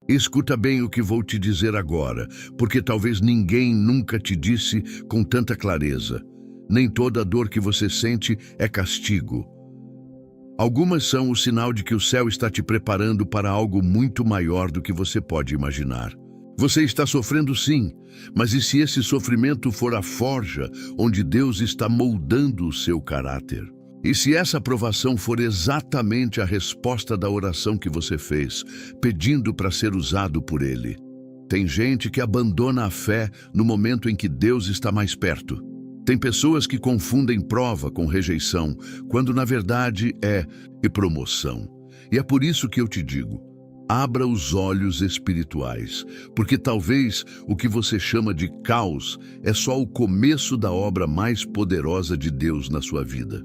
Escuta bem o que vou te dizer agora, porque talvez ninguém nunca te disse com tanta clareza. Nem toda dor que você sente é castigo. Algumas são o sinal de que o céu está te preparando para algo muito maior do que você pode imaginar. Você está sofrendo sim, mas e se esse sofrimento for a forja onde Deus está moldando o seu caráter? E se essa provação for exatamente a resposta da oração que você fez, pedindo para ser usado por Ele? Tem gente que abandona a fé no momento em que Deus está mais perto. Tem pessoas que confundem prova com rejeição, quando na verdade é promoção. E é por isso que eu te digo, abra os olhos espirituais, porque talvez o que você chama de caos é só o começo da obra mais poderosa de Deus na sua vida.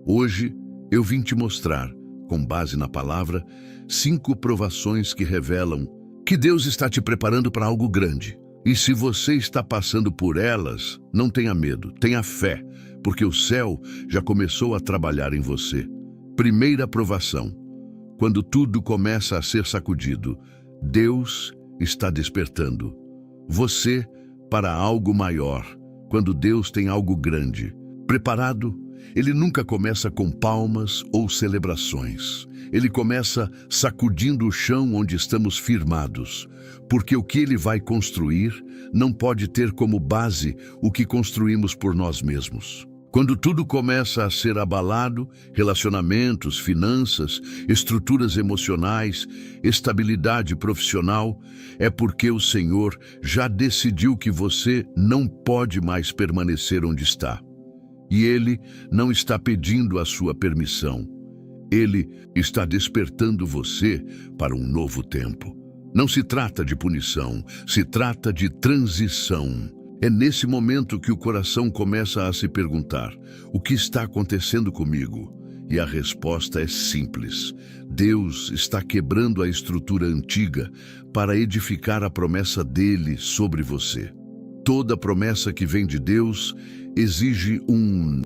Hoje, eu vim te mostrar, com base na palavra, 5 provações que revelam que Deus está te preparando para algo grande. E se você está passando por elas, não tenha medo, tenha fé, porque o céu já começou a trabalhar em você. Primeira provação. Quando tudo começa a ser sacudido, Deus está despertando você para algo maior. Quando Deus tem algo grande preparado, Ele nunca começa com palmas ou celebrações. Ele começa sacudindo o chão onde estamos firmados, porque o que Ele vai construir não pode ter como base o que construímos por nós mesmos. Quando tudo começa a ser abalado, relacionamentos, finanças, estruturas emocionais, estabilidade profissional, é porque o Senhor já decidiu que você não pode mais permanecer onde está. E Ele não está pedindo a sua permissão. Ele está despertando você para um novo tempo. Não se trata de punição, se trata de transição. É nesse momento que o coração começa a se perguntar: o que está acontecendo comigo? E a resposta é simples. Deus está quebrando a estrutura antiga para edificar a promessa dele sobre você. Toda promessa que vem de Deus exige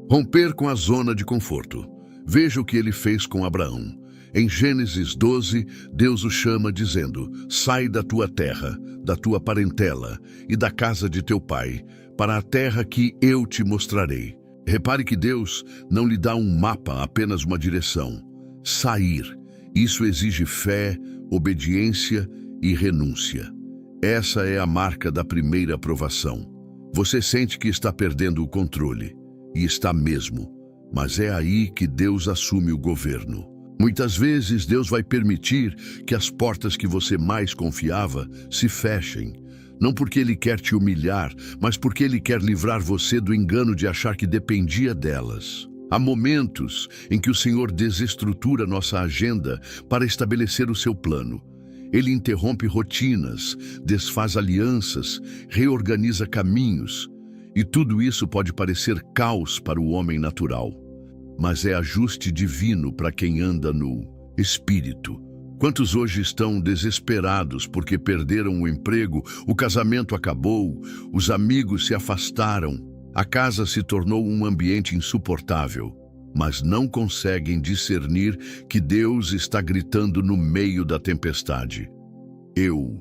romper com a zona de conforto. Veja o que ele fez com Abraão. Em Gênesis 12, Deus o chama dizendo: sai da tua terra, da tua parentela e da casa de teu pai, para a terra que eu te mostrarei. Repare que Deus não lhe dá um mapa, apenas uma direção. Sair. Isso exige fé, obediência e renúncia. Essa é a marca da primeira provação. Você sente que está perdendo o controle, e está mesmo, mas é aí que Deus assume o governo. Muitas vezes Deus vai permitir que as portas que você mais confiava se fechem, não porque Ele quer te humilhar, mas porque Ele quer livrar você do engano de achar que dependia delas. Há momentos em que o Senhor desestrutura nossa agenda para estabelecer o seu plano. Ele interrompe rotinas, desfaz alianças, reorganiza caminhos, e tudo isso pode parecer caos para o homem natural, mas é ajuste divino para quem anda no Espírito. Quantos hoje estão desesperados porque perderam o emprego, o casamento acabou, os amigos se afastaram, a casa se tornou um ambiente insuportável, mas não conseguem discernir que Deus está gritando no meio da tempestade: eu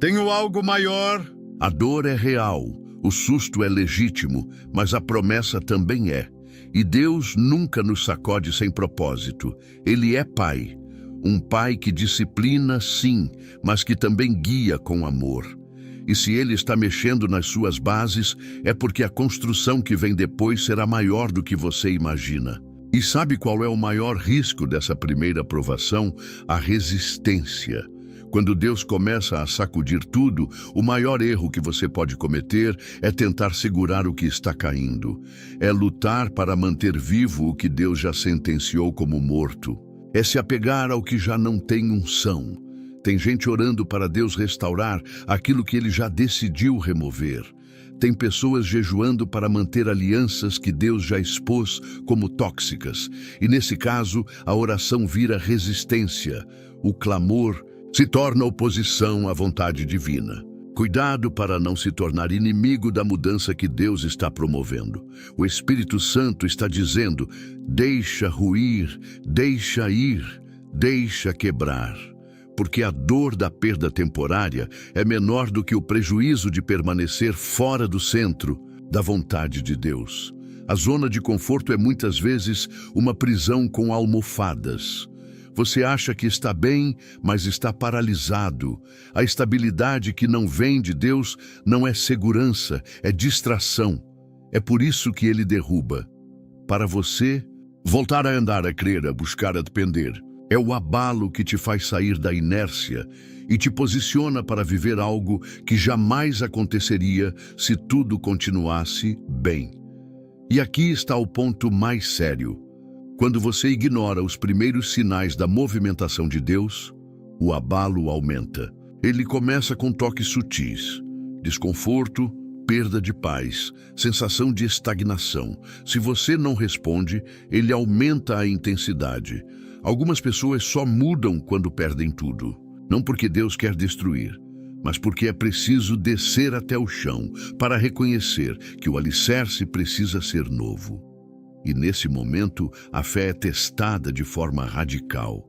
tenho algo maior. A dor é real, o susto é legítimo, mas a promessa também é. E Deus nunca nos sacode sem propósito. Ele é Pai. Um Pai que disciplina, sim, mas que também guia com amor. E se Ele está mexendo nas suas bases, é porque a construção que vem depois será maior do que você imagina. E sabe qual é o maior risco dessa primeira provação? A resistência. Quando Deus começa a sacudir tudo, o maior erro que você pode cometer é tentar segurar o que está caindo. É lutar para manter vivo o que Deus já sentenciou como morto. É se apegar ao que já não tem unção. Tem gente orando para Deus restaurar aquilo que Ele já decidiu remover. Tem pessoas jejuando para manter alianças que Deus já expôs como tóxicas. E nesse caso, a oração vira resistência. O clamor se torna oposição à vontade divina. Cuidado para não se tornar inimigo da mudança que Deus está promovendo. O Espírito Santo está dizendo: deixa ruir, deixa ir, deixa quebrar. porque a dor da perda temporária é menor do que o prejuízo de permanecer fora do centro da vontade de Deus. A zona de conforto é muitas vezes uma prisão com almofadas. Você acha que está bem, mas está paralisado. A estabilidade que não vem de Deus não é segurança, é distração. É por isso que ele derruba. Para você, voltar a andar, a crer, a buscar, a depender, é o abalo que te faz sair da inércia e te posiciona para viver algo que jamais aconteceria se tudo continuasse bem. E aqui está o ponto mais sério. Quando você ignora os primeiros sinais da movimentação de Deus, o abalo aumenta. Ele começa com toques sutis: desconforto, perda de paz, sensação de estagnação. Se você não responde, ele aumenta a intensidade. Algumas pessoas só mudam quando perdem tudo. Não porque Deus quer destruir, mas porque é preciso descer até o chão para reconhecer que o alicerce precisa ser novo. E nesse momento, a fé é testada de forma radical.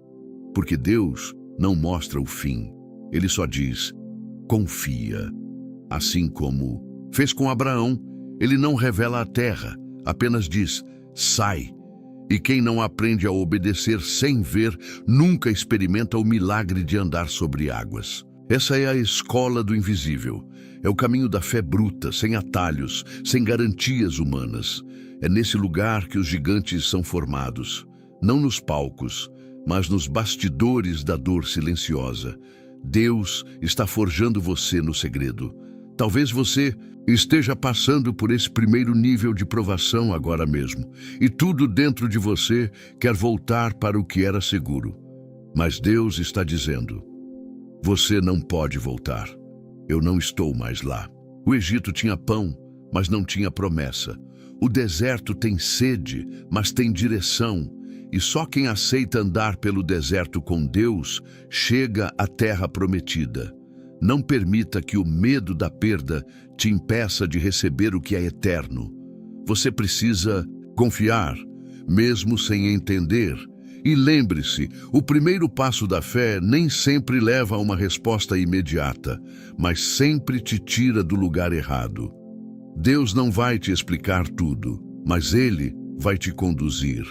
Porque Deus não mostra o fim. Ele só diz: confia. Assim como fez com Abraão, ele não revela a terra, apenas diz: sai. E quem não aprende a obedecer sem ver, nunca experimenta o milagre de andar sobre águas. Essa é a escola do invisível. É o caminho da fé bruta, sem atalhos, sem garantias humanas. É nesse lugar que os gigantes são formados. Não nos palcos, mas nos bastidores da dor silenciosa. Deus está forjando você no segredo. Talvez você esteja passando por esse primeiro nível de provação agora mesmo, e tudo dentro de você quer voltar para o que era seguro. Mas Deus está dizendo: você não pode voltar. Eu não estou mais lá. O Egito tinha pão, mas não tinha promessa. O deserto tem sede, mas tem direção. E só quem aceita andar pelo deserto com Deus chega à terra prometida. Não permita que o medo da perda te impeça de receber o que é eterno. Você precisa confiar, mesmo sem entender. E lembre-se, o primeiro passo da fé nem sempre leva a uma resposta imediata, mas sempre te tira do lugar errado. Deus não vai te explicar tudo, mas Ele vai te conduzir.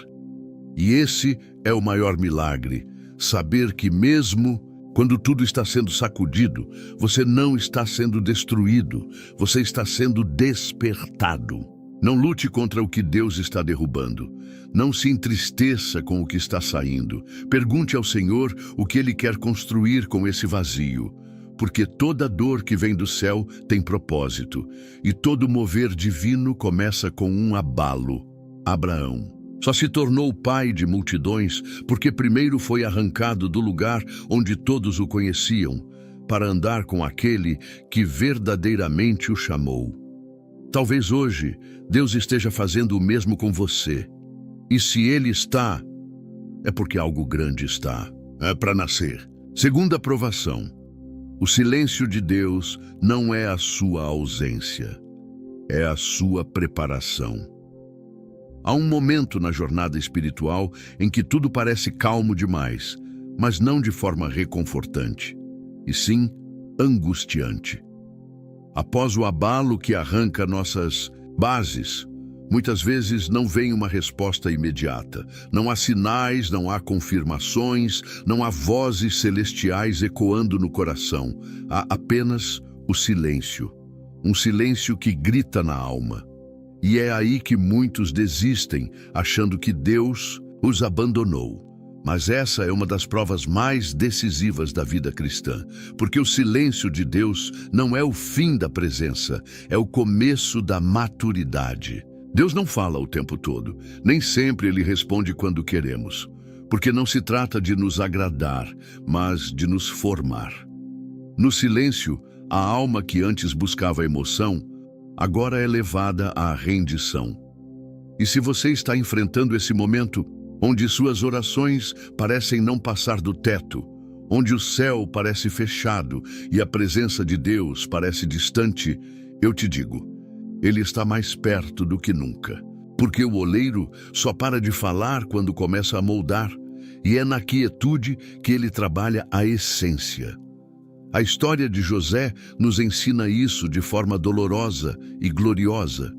E esse é o maior milagre, saber que mesmo quando tudo está sendo sacudido, você não está sendo destruído, você está sendo despertado. Não lute contra o que Deus está derrubando. Não se entristeça com o que está saindo. Pergunte ao Senhor o que Ele quer construir com esse vazio. Porque toda dor que vem do céu tem propósito, e todo mover divino começa com um abalo. Abraão só se tornou pai de multidões porque primeiro foi arrancado do lugar onde todos o conheciam, para andar com aquele que verdadeiramente o chamou. Talvez hoje Deus esteja fazendo o mesmo com você. E se Ele está, é porque algo grande está. É para nascer. Segunda provação. O silêncio de Deus não é a sua ausência, é a sua preparação. Há um momento na jornada espiritual em que tudo parece calmo demais, mas não de forma reconfortante, e sim angustiante. Após o abalo que arranca nossas bases, muitas vezes não vem uma resposta imediata. Não há sinais, não há confirmações, não há vozes celestiais ecoando no coração. Há apenas o silêncio. Um silêncio que grita na alma. E é aí que muitos desistem, achando que Deus os abandonou. Mas essa é uma das provas mais decisivas da vida cristã, porque o silêncio de Deus não é o fim da presença, é o começo da maturidade. Deus não fala o tempo todo, nem sempre Ele responde quando queremos, porque não se trata de nos agradar, mas de nos formar. No silêncio, a alma que antes buscava emoção, agora é levada à rendição. E se você está enfrentando esse momento, onde suas orações parecem não passar do teto, onde o céu parece fechado e a presença de Deus parece distante, eu te digo, Ele está mais perto do que nunca. Porque o oleiro só para de falar quando começa a moldar, e é na quietude que ele trabalha a essência. A história de José nos ensina isso de forma dolorosa e gloriosa.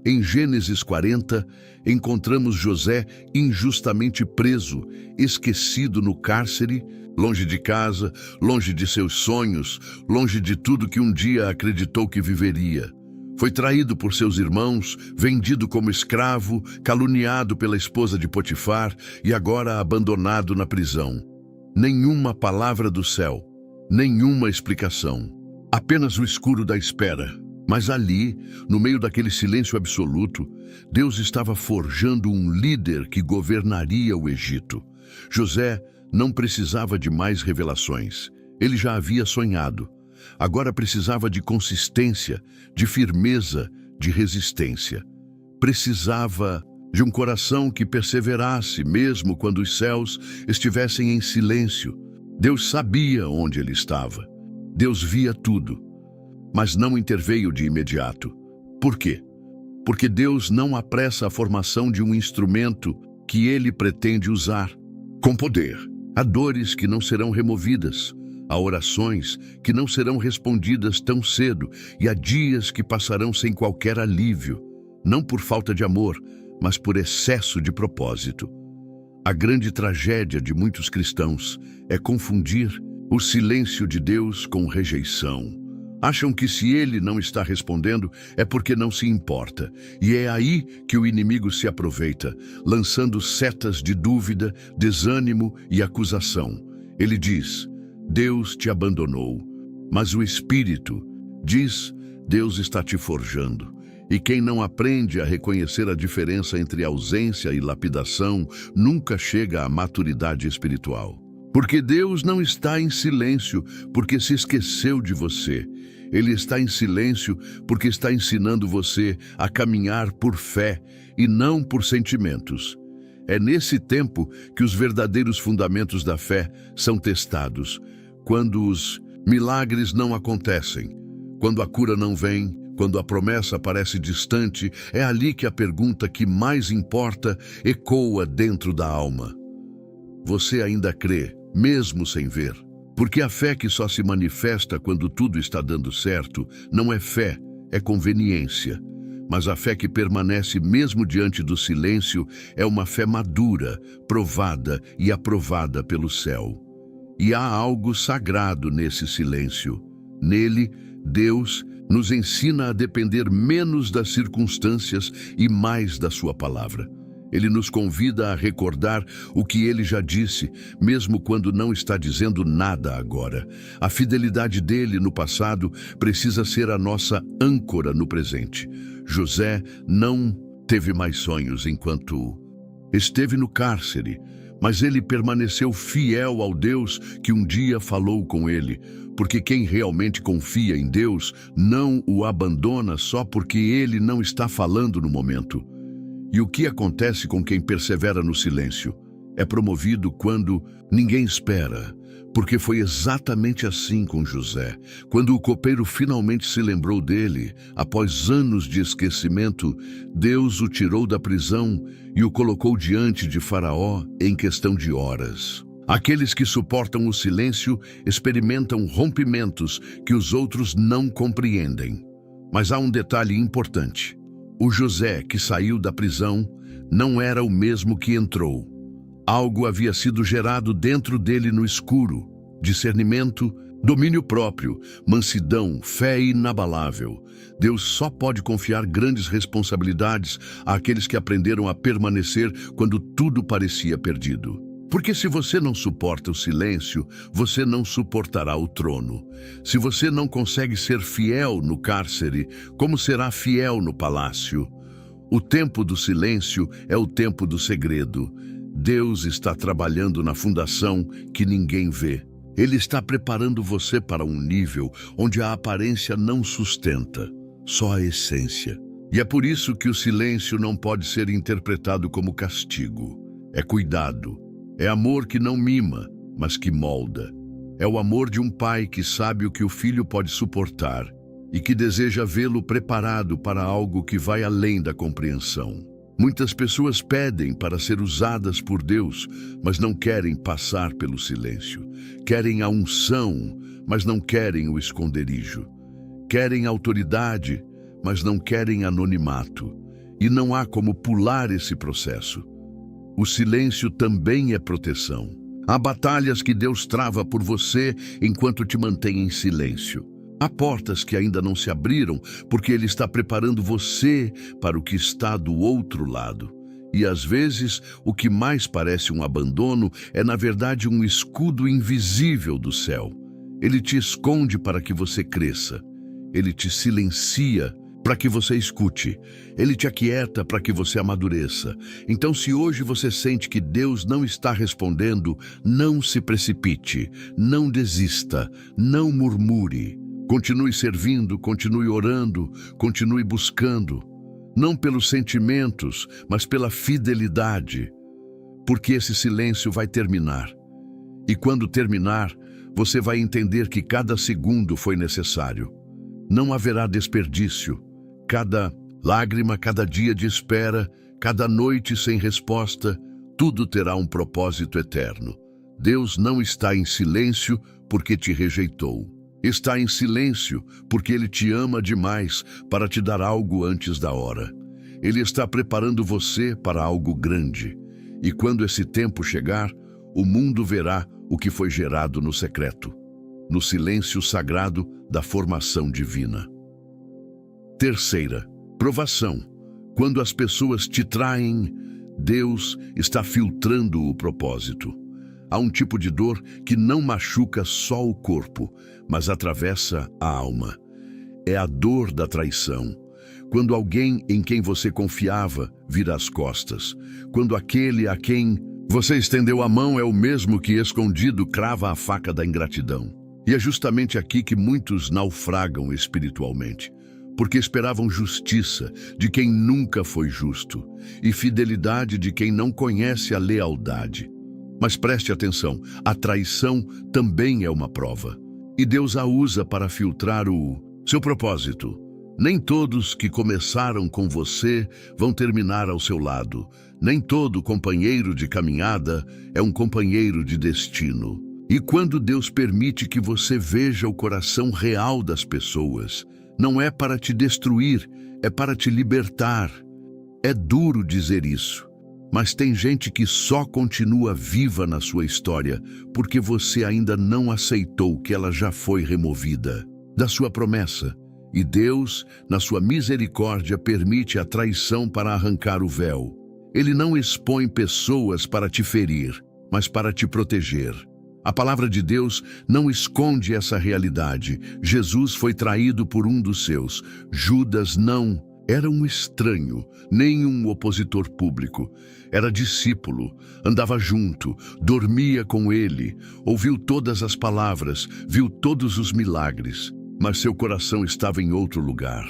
Em Gênesis 40, encontramos José injustamente preso, esquecido no cárcere, longe de casa, longe de seus sonhos, longe de tudo que um dia acreditou que viveria. Foi traído por seus irmãos, vendido como escravo, caluniado pela esposa de Potifar e agora abandonado na prisão. Nenhuma palavra do céu, nenhuma explicação, apenas o escuro da espera. Mas ali, no meio daquele silêncio absoluto, Deus estava forjando um líder que governaria o Egito. José não precisava de mais revelações. Ele já havia sonhado. Agora precisava de consistência, de firmeza, de resistência. Precisava de um coração que perseverasse, mesmo quando os céus estivessem em silêncio. Deus sabia onde ele estava. Deus via tudo, mas não interveio de imediato. Por quê? Porque Deus não apressa a formação de um instrumento que ele pretende usar. Com poder, há dores que não serão removidas, há orações que não serão respondidas tão cedo e há dias que passarão sem qualquer alívio, não por falta de amor, mas por excesso de propósito. A grande tragédia de muitos cristãos é confundir o silêncio de Deus com rejeição. Acham que se ele não está respondendo é porque não se importa. E é aí que o inimigo se aproveita, lançando setas de dúvida, desânimo e acusação. Ele diz: Deus te abandonou. Mas o Espírito diz: Deus está te forjando. E quem não aprende a reconhecer a diferença entre ausência e lapidação nunca chega à maturidade espiritual. Porque Deus não está em silêncio porque se esqueceu de você. Ele está em silêncio porque está ensinando você a caminhar por fé e não por sentimentos. É nesse tempo que os verdadeiros fundamentos da fé são testados. Quando os milagres não acontecem, quando a cura não vem, quando a promessa parece distante, é ali que a pergunta que mais importa ecoa dentro da alma. Você ainda crê, mesmo sem ver? Porque a fé que só se manifesta quando tudo está dando certo não é fé, é conveniência. Mas a fé que permanece mesmo diante do silêncio é uma fé madura, provada e aprovada pelo céu. E há algo sagrado nesse silêncio. Nele, Deus nos ensina a depender menos das circunstâncias e mais da sua palavra. Ele nos convida a recordar o que ele já disse, mesmo quando não está dizendo nada agora. A fidelidade dele no passado precisa ser a nossa âncora no presente. José não teve mais sonhos enquanto esteve no cárcere, mas ele permaneceu fiel ao Deus que um dia falou com ele, porque quem realmente confia em Deus não o abandona só porque ele não está falando no momento. E o que acontece com quem persevera no silêncio? É promovido quando ninguém espera, porque foi exatamente assim com José. Quando o copeiro finalmente se lembrou dele, após anos de esquecimento, Deus o tirou da prisão e o colocou diante de Faraó em questão de horas. Aqueles que suportam o silêncio experimentam rompimentos que os outros não compreendem. Mas há um detalhe importante. O José que saiu da prisão não era o mesmo que entrou. Algo havia sido gerado dentro dele no escuro: discernimento, domínio próprio, mansidão, fé inabalável. Deus só pode confiar grandes responsabilidades àqueles que aprenderam a permanecer quando tudo parecia perdido. Porque se você não suporta o silêncio, você não suportará o trono. Se você não consegue ser fiel no cárcere, como será fiel no palácio? O tempo do silêncio é o tempo do segredo. Deus está trabalhando na fundação que ninguém vê. Ele está preparando você para um nível onde a aparência não sustenta, só a essência. E é por isso que o silêncio não pode ser interpretado como castigo. É cuidado. É amor que não mima, mas que molda. É o amor de um pai que sabe o que o filho pode suportar e que deseja vê-lo preparado para algo que vai além da compreensão. Muitas pessoas pedem para ser usadas por Deus, mas não querem passar pelo silêncio. Querem a unção, mas não querem o esconderijo. Querem autoridade, mas não querem anonimato. E não há como pular esse processo. O silêncio também é proteção. Há batalhas que Deus trava por você enquanto te mantém em silêncio. Há portas que ainda não se abriram porque Ele está preparando você para o que está do outro lado. E às vezes, o que mais parece um abandono é na verdade um escudo invisível do céu. Ele te esconde para que você cresça. Ele te silencia para que você escute. Ele te aquieta para que você amadureça. Então, se hoje você sente que Deus não está respondendo, não se precipite, não desista, não murmure. Continue servindo, continue orando, continue buscando, não pelos sentimentos, mas pela fidelidade, porque esse silêncio vai terminar. E quando terminar, você vai entender que cada segundo foi necessário. Não haverá desperdício. Cada lágrima, cada dia de espera, cada noite sem resposta, tudo terá um propósito eterno. Deus não está em silêncio porque te rejeitou. Está em silêncio porque Ele te ama demais para te dar algo antes da hora. Ele está preparando você para algo grande. E quando esse tempo chegar, o mundo verá o que foi gerado no secreto, no silêncio sagrado da formação divina. Terceira, provação. Quando as pessoas te traem, Deus está filtrando o propósito. Há um tipo de dor que não machuca só o corpo, mas atravessa a alma. É a dor da traição. Quando alguém em quem você confiava vira as costas. Quando aquele a quem você estendeu a mão é o mesmo que escondido crava a faca da ingratidão. E é justamente aqui que muitos naufragam espiritualmente, porque esperavam justiça de quem nunca foi justo e fidelidade de quem não conhece a lealdade. Mas preste atenção, a traição também é uma prova. E Deus a usa para filtrar o seu propósito. Nem todos que começaram com você vão terminar ao seu lado. Nem todo companheiro de caminhada é um companheiro de destino. E quando Deus permite que você veja o coração real das pessoas, não é para te destruir, é para te libertar. É duro dizer isso. Mas tem gente que só continua viva na sua história porque você ainda não aceitou que ela já foi removida da sua promessa. E Deus, na sua misericórdia, permite a traição para arrancar o véu. Ele não expõe pessoas para te ferir, mas para te proteger. A palavra de Deus não esconde essa realidade. Jesus foi traído por um dos seus. Judas não era um estranho, nem um opositor público. Era discípulo, andava junto, dormia com ele, ouviu todas as palavras, viu todos os milagres, mas seu coração estava em outro lugar.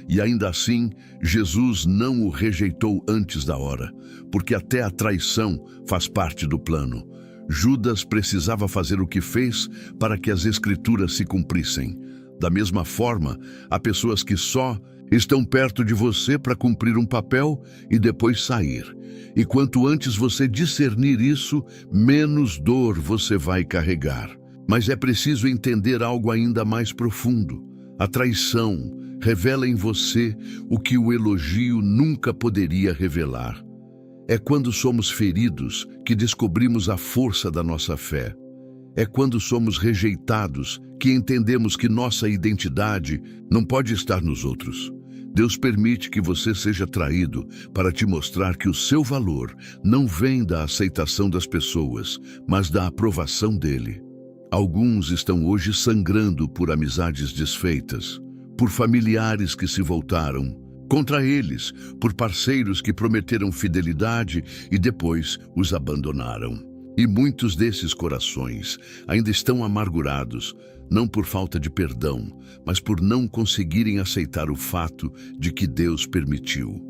E ainda assim, Jesus não o rejeitou antes da hora, porque até a traição faz parte do plano. Judas precisava fazer o que fez para que as Escrituras se cumprissem. Da mesma forma, há pessoas que só estão perto de você para cumprir um papel e depois sair. E quanto antes você discernir isso, menos dor você vai carregar. Mas é preciso entender algo ainda mais profundo. A traição revela em você o que o elogio nunca poderia revelar. É quando somos feridos que descobrimos a força da nossa fé. É quando somos rejeitados que entendemos que nossa identidade não pode estar nos outros. Deus permite que você seja traído para te mostrar que o seu valor não vem da aceitação das pessoas, mas da aprovação dele. Alguns estão hoje sangrando por amizades desfeitas, por familiares que se voltaram contra eles, por parceiros que prometeram fidelidade e depois os abandonaram. E muitos desses corações ainda estão amargurados, não por falta de perdão, mas por não conseguirem aceitar o fato de que Deus permitiu.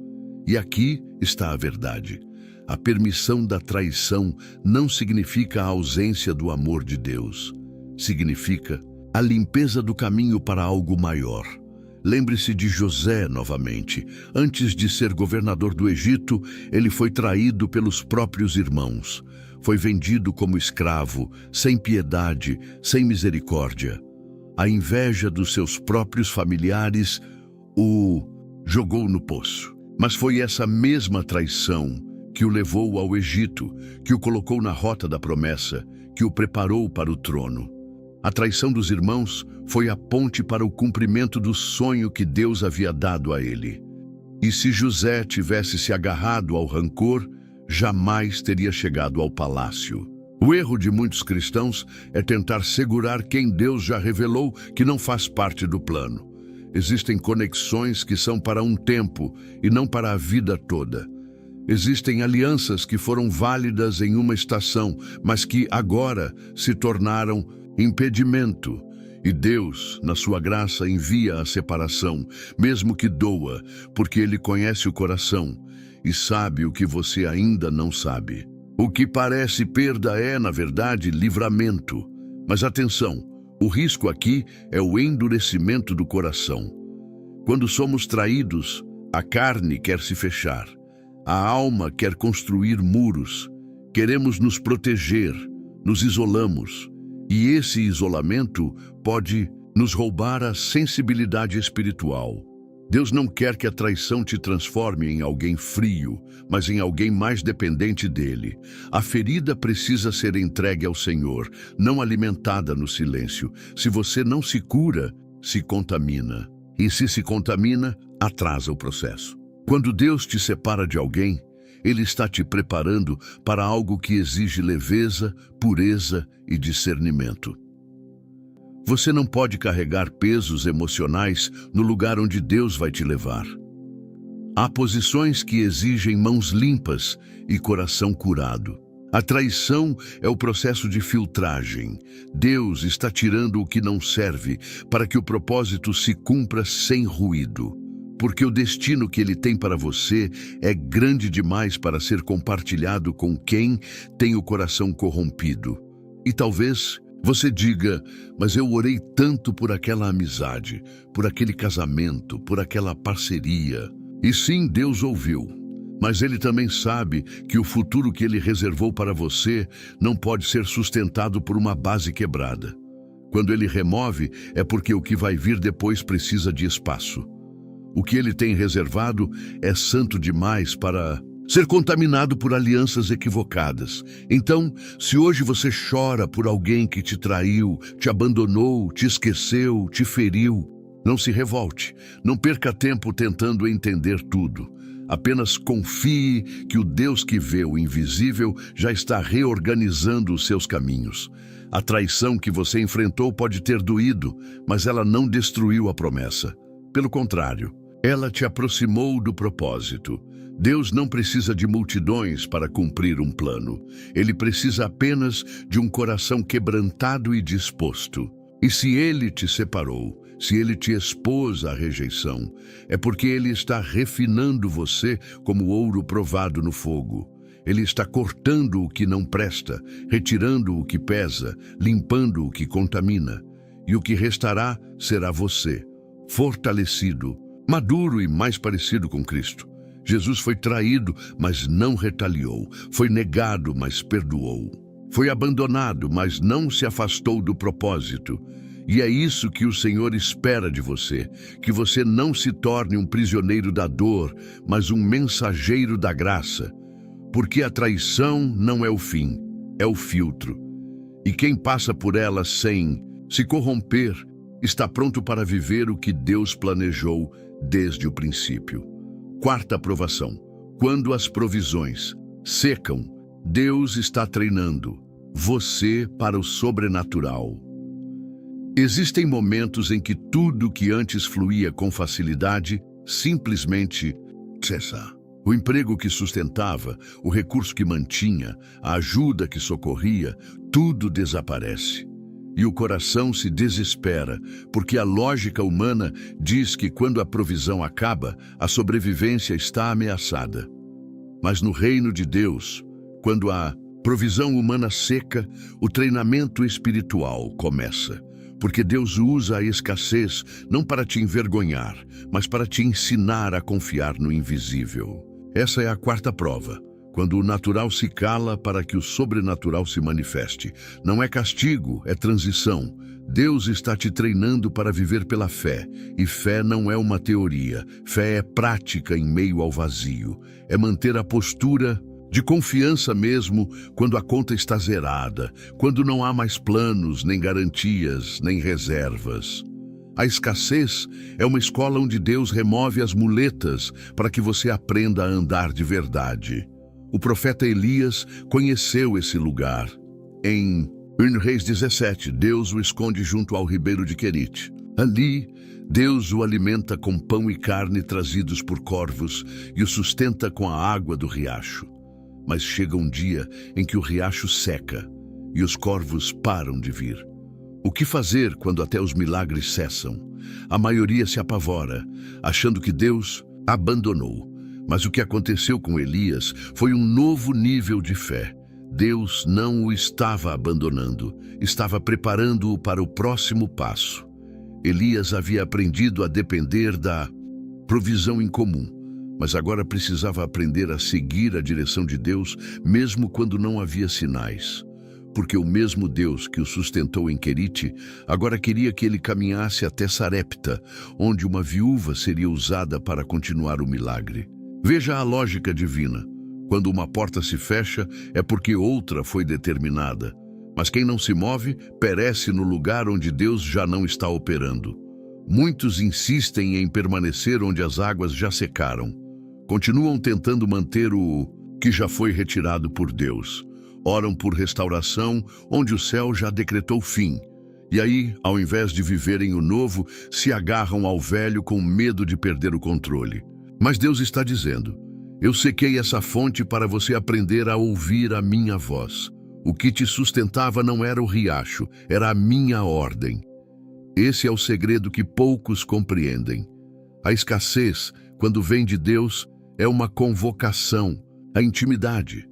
E aqui está a verdade. A permissão da traição não significa a ausência do amor de Deus. Significa a limpeza do caminho para algo maior. Lembre-se de José novamente. Antes de ser governador do Egito, ele foi traído pelos próprios irmãos. Foi vendido como escravo, sem piedade, sem misericórdia. A inveja dos seus próprios familiares o jogou no poço. Mas foi essa mesma traição que o levou ao Egito, que o colocou na rota da promessa, que o preparou para o trono. A traição dos irmãos foi a ponte para o cumprimento do sonho que Deus havia dado a ele. E se José tivesse se agarrado ao rancor, jamais teria chegado ao palácio. O erro de muitos cristãos é tentar segurar quem Deus já revelou que não faz parte do plano. Existem conexões que são para um tempo e não para a vida toda. Existem alianças que foram válidas em uma estação, mas que agora se tornaram impedimento. E Deus, na sua graça, envia a separação, mesmo que doa, porque Ele conhece o coração e sabe o que você ainda não sabe. O que parece perda é, na verdade, livramento. Mas atenção, o risco aqui é o endurecimento do coração. Quando somos traídos, a carne quer se fechar. A alma quer construir muros. Queremos nos proteger, nos isolamos. E esse isolamento pode nos roubar a sensibilidade espiritual. Deus não quer que a traição te transforme em alguém frio, mas em alguém mais dependente dele. A ferida precisa ser entregue ao Senhor, não alimentada no silêncio. Se você não se cura, se contamina. E se contamina, atrasa o processo. Quando Deus te separa de alguém, Ele está te preparando para algo que exige leveza, pureza e discernimento. Você não pode carregar pesos emocionais no lugar onde Deus vai te levar. Há posições que exigem mãos limpas e coração curado. A traição é o processo de filtragem. Deus está tirando o que não serve para que o propósito se cumpra sem ruído. Porque o destino que Ele tem para você é grande demais para ser compartilhado com quem tem o coração corrompido. E talvez você diga, mas eu orei tanto por aquela amizade, por aquele casamento, por aquela parceria. E sim, Deus ouviu. Mas Ele também sabe que o futuro que Ele reservou para você não pode ser sustentado por uma base quebrada. Quando Ele remove, é porque o que vai vir depois precisa de espaço. O que Ele tem reservado é santo demais para ser contaminado por alianças equivocadas. Então, se hoje você chora por alguém que te traiu, te abandonou, te esqueceu, te feriu, não se revolte. Não perca tempo tentando entender tudo. Apenas confie que o Deus que vê o invisível já está reorganizando os seus caminhos. A traição que você enfrentou pode ter doído, mas ela não destruiu a promessa. Pelo contrário, ela te aproximou do propósito. Deus não precisa de multidões para cumprir um plano. Ele precisa apenas de um coração quebrantado e disposto. E se Ele te separou, se Ele te expôs à rejeição, é porque Ele está refinando você como ouro provado no fogo. Ele está cortando o que não presta, retirando o que pesa, limpando o que contamina. E o que restará será você, fortalecido, maduro e mais parecido com Cristo. Jesus foi traído, mas não retaliou. Foi negado, mas perdoou. Foi abandonado, mas não se afastou do propósito. E é isso que o Senhor espera de você, que você não se torne um prisioneiro da dor, mas um mensageiro da graça. Porque a traição não é o fim, é o filtro. E quem passa por ela sem se corromper, está pronto para viver o que Deus planejou desde o princípio. Quarta aprovação. Quando as provisões secam, Deus está treinando você para o sobrenatural. Existem momentos em que tudo que antes fluía com facilidade simplesmente cessa. O emprego que sustentava, o recurso que mantinha, a ajuda que socorria, tudo desaparece. E o coração se desespera, porque a lógica humana diz que quando a provisão acaba, a sobrevivência está ameaçada. Mas no reino de Deus, quando a provisão humana seca, o treinamento espiritual começa. Porque Deus usa a escassez não para te envergonhar, mas para te ensinar a confiar no invisível. Essa é a quarta prova. Quando o natural se cala para que o sobrenatural se manifeste. Não é castigo, é transição. Deus está te treinando para viver pela fé. E fé não é uma teoria. Fé é prática em meio ao vazio. É manter a postura de confiança mesmo quando a conta está zerada, quando não há mais planos, nem garantias, nem reservas. A escassez é uma escola onde Deus remove as muletas para que você aprenda a andar de verdade. O profeta Elias conheceu esse lugar. Em 1 Reis 17, Deus o esconde junto ao ribeiro de Querite. Ali, Deus o alimenta com pão e carne trazidos por corvos e o sustenta com a água do riacho. Mas chega um dia em que o riacho seca e os corvos param de vir. O que fazer quando até os milagres cessam? A maioria se apavora, achando que Deus abandonou. Mas o que aconteceu com Elias foi um novo nível de fé. Deus não o estava abandonando, estava preparando-o para o próximo passo. Elias havia aprendido a depender da provisão incomum, mas agora precisava aprender a seguir a direção de Deus, mesmo quando não havia sinais. Porque o mesmo Deus que o sustentou em Querite, agora queria que ele caminhasse até Sarepta, onde uma viúva seria usada para continuar o milagre. Veja a lógica divina. Quando uma porta se fecha, é porque outra foi determinada. Mas quem não se move, perece no lugar onde Deus já não está operando. Muitos insistem em permanecer onde as águas já secaram. Continuam tentando manter o que já foi retirado por Deus. Oram por restauração, onde o céu já decretou fim. E aí, ao invés de viverem o novo, se agarram ao velho com medo de perder o controle. Mas Deus está dizendo: eu sequei essa fonte para você aprender a ouvir a minha voz. O que te sustentava não era o riacho, era a minha ordem. Esse é o segredo que poucos compreendem. A escassez, quando vem de Deus, é uma convocação, a intimidade.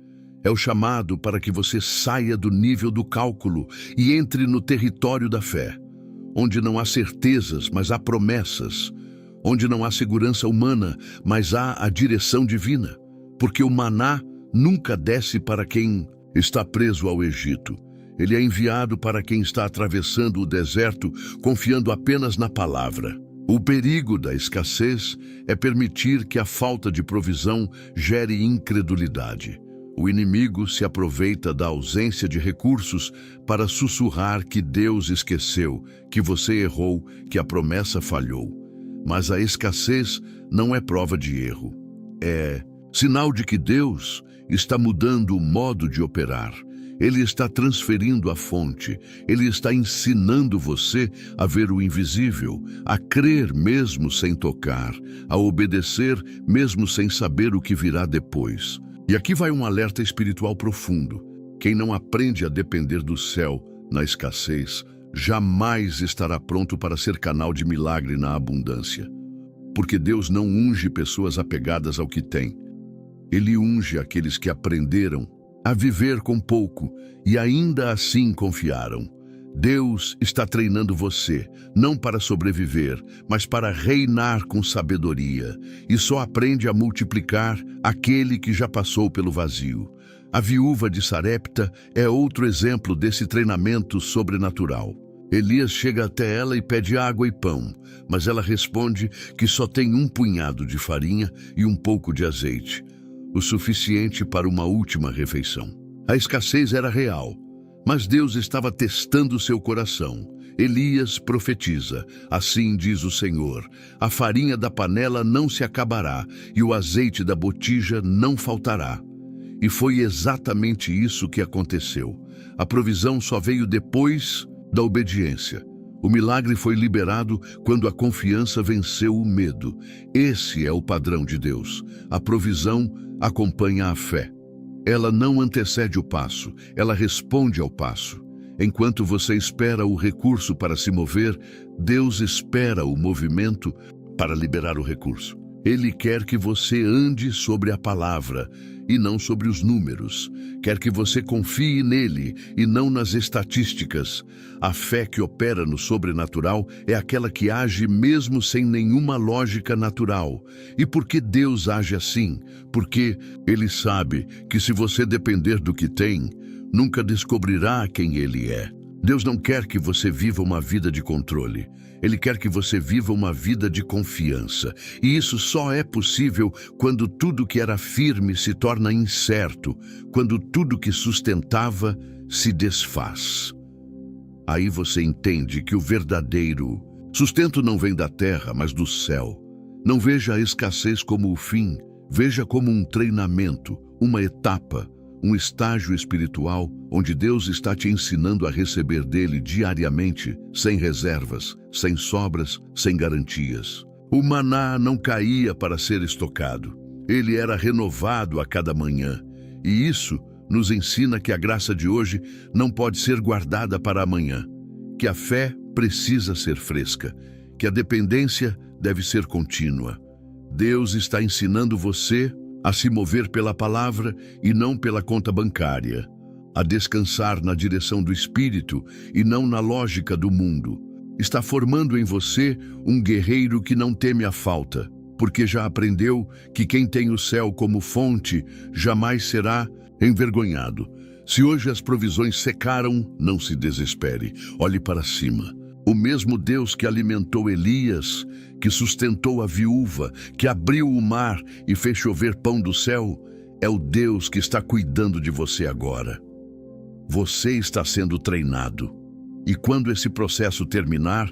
É o chamado para que você saia do nível do cálculo e entre no território da fé, onde não há certezas, mas há promessas, onde não há segurança humana, mas há a direção divina, porque o maná nunca desce para quem está preso ao Egito. Ele é enviado para quem está atravessando o deserto, confiando apenas na palavra. O perigo da escassez é permitir que a falta de provisão gere incredulidade. O inimigo se aproveita da ausência de recursos para sussurrar que Deus esqueceu, que você errou, que a promessa falhou. Mas a escassez não é prova de erro. É sinal de que Deus está mudando o modo de operar. Ele está transferindo a fonte. Ele está ensinando você a ver o invisível, a crer mesmo sem tocar, a obedecer mesmo sem saber o que virá depois. E aqui vai um alerta espiritual profundo. Quem não aprende a depender do céu na escassez, jamais estará pronto para ser canal de milagre na abundância. Porque Deus não unge pessoas apegadas ao que tem. Ele unge aqueles que aprenderam a viver com pouco e ainda assim confiaram. Deus está treinando você, não para sobreviver, mas para reinar com sabedoria. E só aprende a multiplicar aquele que já passou pelo vazio. A viúva de Sarepta é outro exemplo desse treinamento sobrenatural. Elias chega até ela e pede água e pão, mas ela responde que só tem um punhado de farinha e um pouco de azeite, o suficiente para uma última refeição. A escassez era real, mas Deus estava testando seu coração. Elias profetiza: assim diz o Senhor, a farinha da panela não se acabará e o azeite da botija não faltará. E foi exatamente isso que aconteceu. A provisão só veio depois da obediência. O milagre foi liberado quando a confiança venceu o medo. Esse é o padrão de Deus. A provisão acompanha a fé. Ela não antecede o passo, ela responde ao passo. Enquanto você espera o recurso para se mover, Deus espera o movimento para liberar o recurso. Ele quer que você ande sobre a palavra e não sobre os números. Quer que você confie nele e não nas estatísticas. A fé que opera no sobrenatural é aquela que age mesmo sem nenhuma lógica natural. E por que Deus age assim? Porque ele sabe que se você depender do que tem, nunca descobrirá quem ele é. Deus não quer que você viva uma vida de controle. Ele quer que você viva uma vida de confiança. E isso só é possível quando tudo que era firme se torna incerto, quando tudo que sustentava se desfaz. Aí você entende que o verdadeiro sustento não vem da terra, mas do céu. Não veja a escassez como o fim, veja como um treinamento, uma etapa, um estágio espiritual onde Deus está te ensinando a receber dele diariamente, sem reservas, sem sobras, sem garantias. O maná não caía para ser estocado. Ele era renovado a cada manhã. E isso nos ensina que a graça de hoje não pode ser guardada para amanhã, que a fé precisa ser fresca, que a dependência deve ser contínua. Deus está ensinando você a se mover pela palavra e não pela conta bancária, a descansar na direção do Espírito e não na lógica do mundo. Está formando em você um guerreiro que não teme a falta, porque já aprendeu que quem tem o céu como fonte jamais será envergonhado. Se hoje as provisões secaram, não se desespere, olhe para cima. O mesmo Deus que alimentou Elias, que sustentou a viúva, que abriu o mar e fez chover pão do céu, é o Deus que está cuidando de você agora. Você está sendo treinado. E quando esse processo terminar,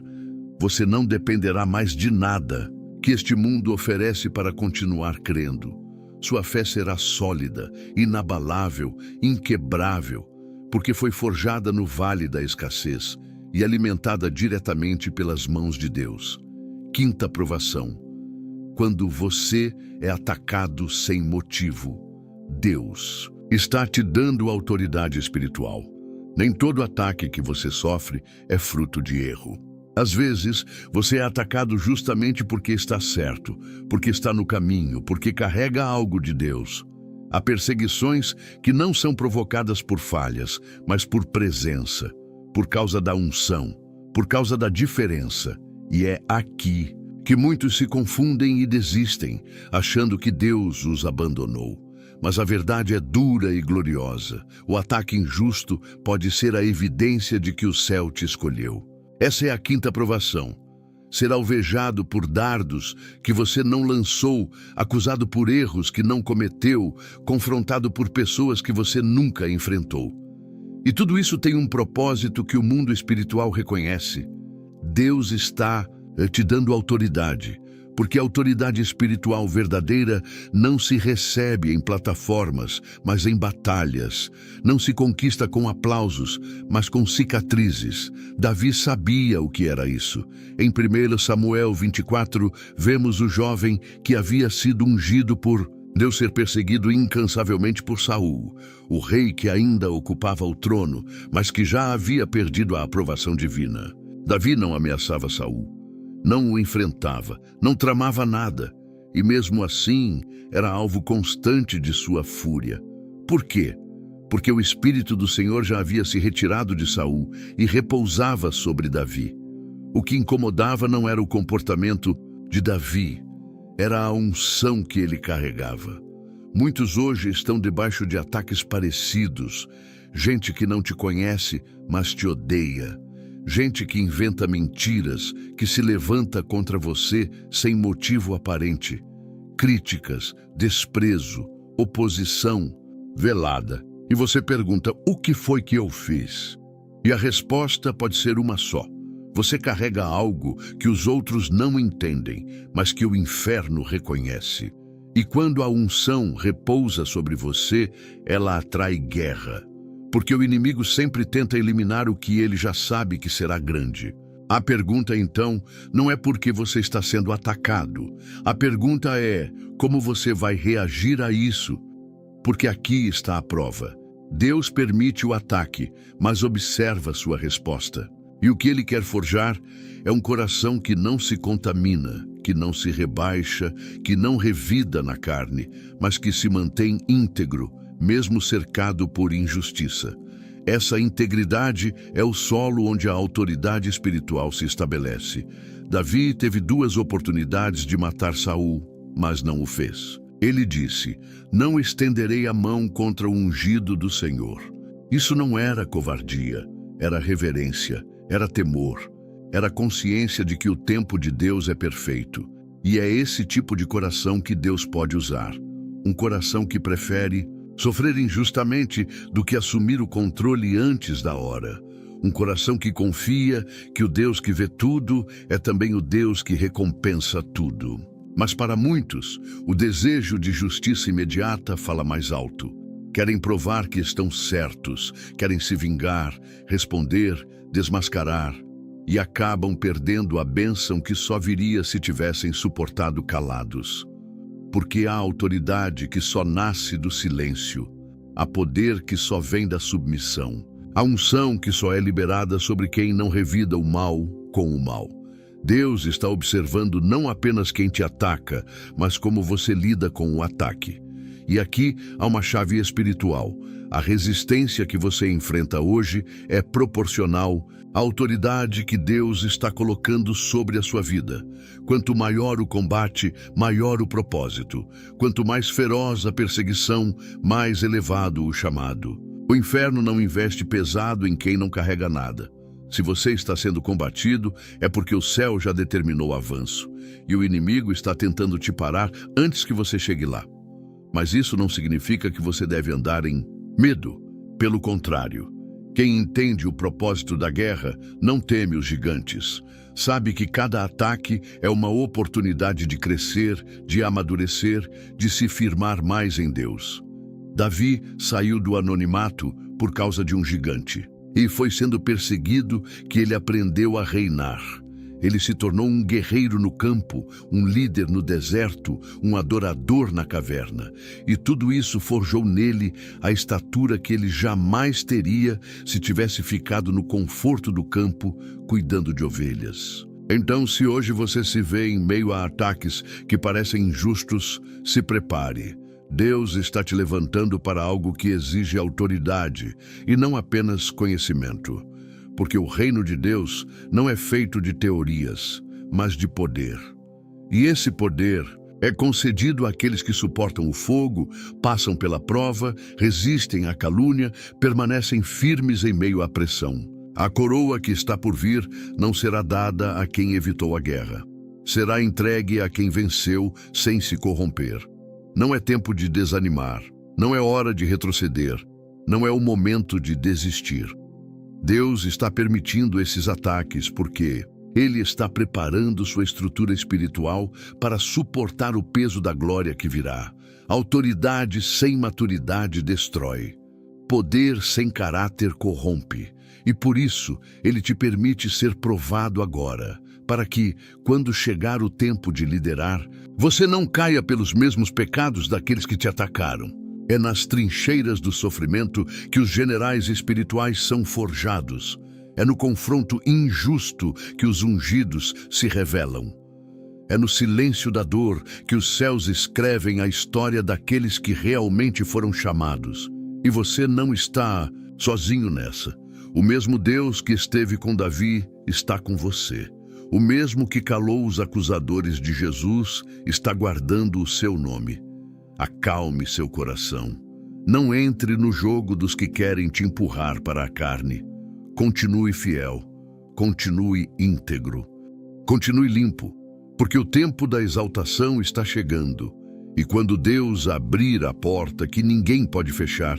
você não dependerá mais de nada que este mundo oferece para continuar crendo. Sua fé será sólida, inabalável, inquebrável, porque foi forjada no vale da escassez e alimentada diretamente pelas mãos de Deus. Quinta provação. Quando você é atacado sem motivo, Deus está te dando autoridade espiritual. Nem todo ataque que você sofre é fruto de erro. Às vezes, você é atacado justamente porque está certo, porque está no caminho, porque carrega algo de Deus. Há perseguições que não são provocadas por falhas, mas por presença, por causa da unção, por causa da diferença. E é aqui que muitos se confundem e desistem, achando que Deus os abandonou. Mas a verdade é dura e gloriosa. O ataque injusto pode ser a evidência de que o céu te escolheu. Essa é a quinta provação. Ser alvejado por dardos que você não lançou, acusado por erros que não cometeu, confrontado por pessoas que você nunca enfrentou. E tudo isso tem um propósito que o mundo espiritual reconhece. Deus está te dando autoridade, porque a autoridade espiritual verdadeira não se recebe em plataformas, mas em batalhas. Não se conquista com aplausos, mas com cicatrizes. Davi sabia o que era isso. Em 1 Samuel 24, vemos o jovem que havia sido ungido por Deus ser perseguido incansavelmente por Saul, o rei que ainda ocupava o trono, mas que já havia perdido a aprovação divina. Davi não ameaçava Saul. Não o enfrentava, não tramava nada, e mesmo assim era alvo constante de sua fúria. Por quê? Porque o Espírito do Senhor já havia se retirado de Saul e repousava sobre Davi. O que incomodava não era o comportamento de Davi, era a unção que ele carregava. Muitos hoje estão debaixo de ataques parecidos, gente que não te conhece, mas te odeia. Gente que inventa mentiras, que se levanta contra você sem motivo aparente. Críticas, desprezo, oposição velada. E você pergunta, o que foi que eu fiz? E a resposta pode ser uma só. Você carrega algo que os outros não entendem, mas que o inferno reconhece. E quando a unção repousa sobre você, ela atrai guerra. Porque o inimigo sempre tenta eliminar o que ele já sabe que será grande. A pergunta, então, não é por que você está sendo atacado. A pergunta é, como você vai reagir a isso? Porque aqui está a prova. Deus permite o ataque, mas observa sua resposta. E o que ele quer forjar é um coração que não se contamina, que não se rebaixa, que não revida na carne, mas que se mantém íntegro, mesmo cercado por injustiça. Essa integridade é o solo onde a autoridade espiritual se estabelece. Davi teve 2 oportunidades de matar Saul, mas não o fez. Ele disse: "Não estenderei a mão contra o ungido do Senhor." Isso não era covardia, era reverência, era temor, era consciência de que o tempo de Deus é perfeito. E é esse tipo de coração que Deus pode usar. Um coração que prefere sofrer injustamente do que assumir o controle antes da hora. Um coração que confia que o Deus que vê tudo é também o Deus que recompensa tudo. Mas para muitos, o desejo de justiça imediata fala mais alto. Querem provar que estão certos, querem se vingar, responder, desmascarar, e acabam perdendo a bênção que só viria se tivessem suportado calados. Porque há autoridade que só nasce do silêncio, há poder que só vem da submissão, há unção que só é liberada sobre quem não revida o mal com o mal. Deus está observando não apenas quem te ataca, mas como você lida com o ataque. E aqui há uma chave espiritual. A resistência que você enfrenta hoje é proporcional à autoridade que Deus está colocando sobre a sua vida. Quanto maior o combate, maior o propósito. Quanto mais feroz a perseguição, mais elevado o chamado. O inferno não investe pesado em quem não carrega nada. Se você está sendo combatido, é porque o céu já determinou o avanço. E o inimigo está tentando te parar antes que você chegue lá. Mas isso não significa que você deve andar em medo. Pelo contrário, quem entende o propósito da guerra não teme os gigantes. Sabe que cada ataque é uma oportunidade de crescer, de amadurecer, de se firmar mais em Deus. Davi saiu do anonimato por causa de um gigante. E foi sendo perseguido que ele aprendeu a reinar. Ele se tornou um guerreiro no campo, um líder no deserto, um adorador na caverna. E tudo isso forjou nele a estatura que ele jamais teria se tivesse ficado no conforto do campo, cuidando de ovelhas. Então, se hoje você se vê em meio a ataques que parecem injustos, se prepare. Deus está te levantando para algo que exige autoridade e não apenas conhecimento. Porque o reino de Deus não é feito de teorias, mas de poder. E esse poder é concedido àqueles que suportam o fogo, passam pela prova, resistem à calúnia, permanecem firmes em meio à pressão. A coroa que está por vir não será dada a quem evitou a guerra. Será entregue a quem venceu sem se corromper. Não é tempo de desanimar, não é hora de retroceder, não é o momento de desistir. Deus está permitindo esses ataques porque Ele está preparando sua estrutura espiritual para suportar o peso da glória que virá. Autoridade sem maturidade destrói. Poder sem caráter corrompe. E por isso, Ele te permite ser provado agora, para que, quando chegar o tempo de liderar, você não caia pelos mesmos pecados daqueles que te atacaram. É nas trincheiras do sofrimento que os generais espirituais são forjados. É no confronto injusto que os ungidos se revelam. É no silêncio da dor que os céus escrevem a história daqueles que realmente foram chamados. E você não está sozinho nessa. O mesmo Deus que esteve com Davi está com você. O mesmo que calou os acusadores de Jesus está guardando o seu nome. Acalme seu coração. Não entre no jogo dos que querem te empurrar para a carne. Continue fiel. Continue íntegro. Continue limpo, porque o tempo da exaltação está chegando. E quando Deus abrir a porta que ninguém pode fechar,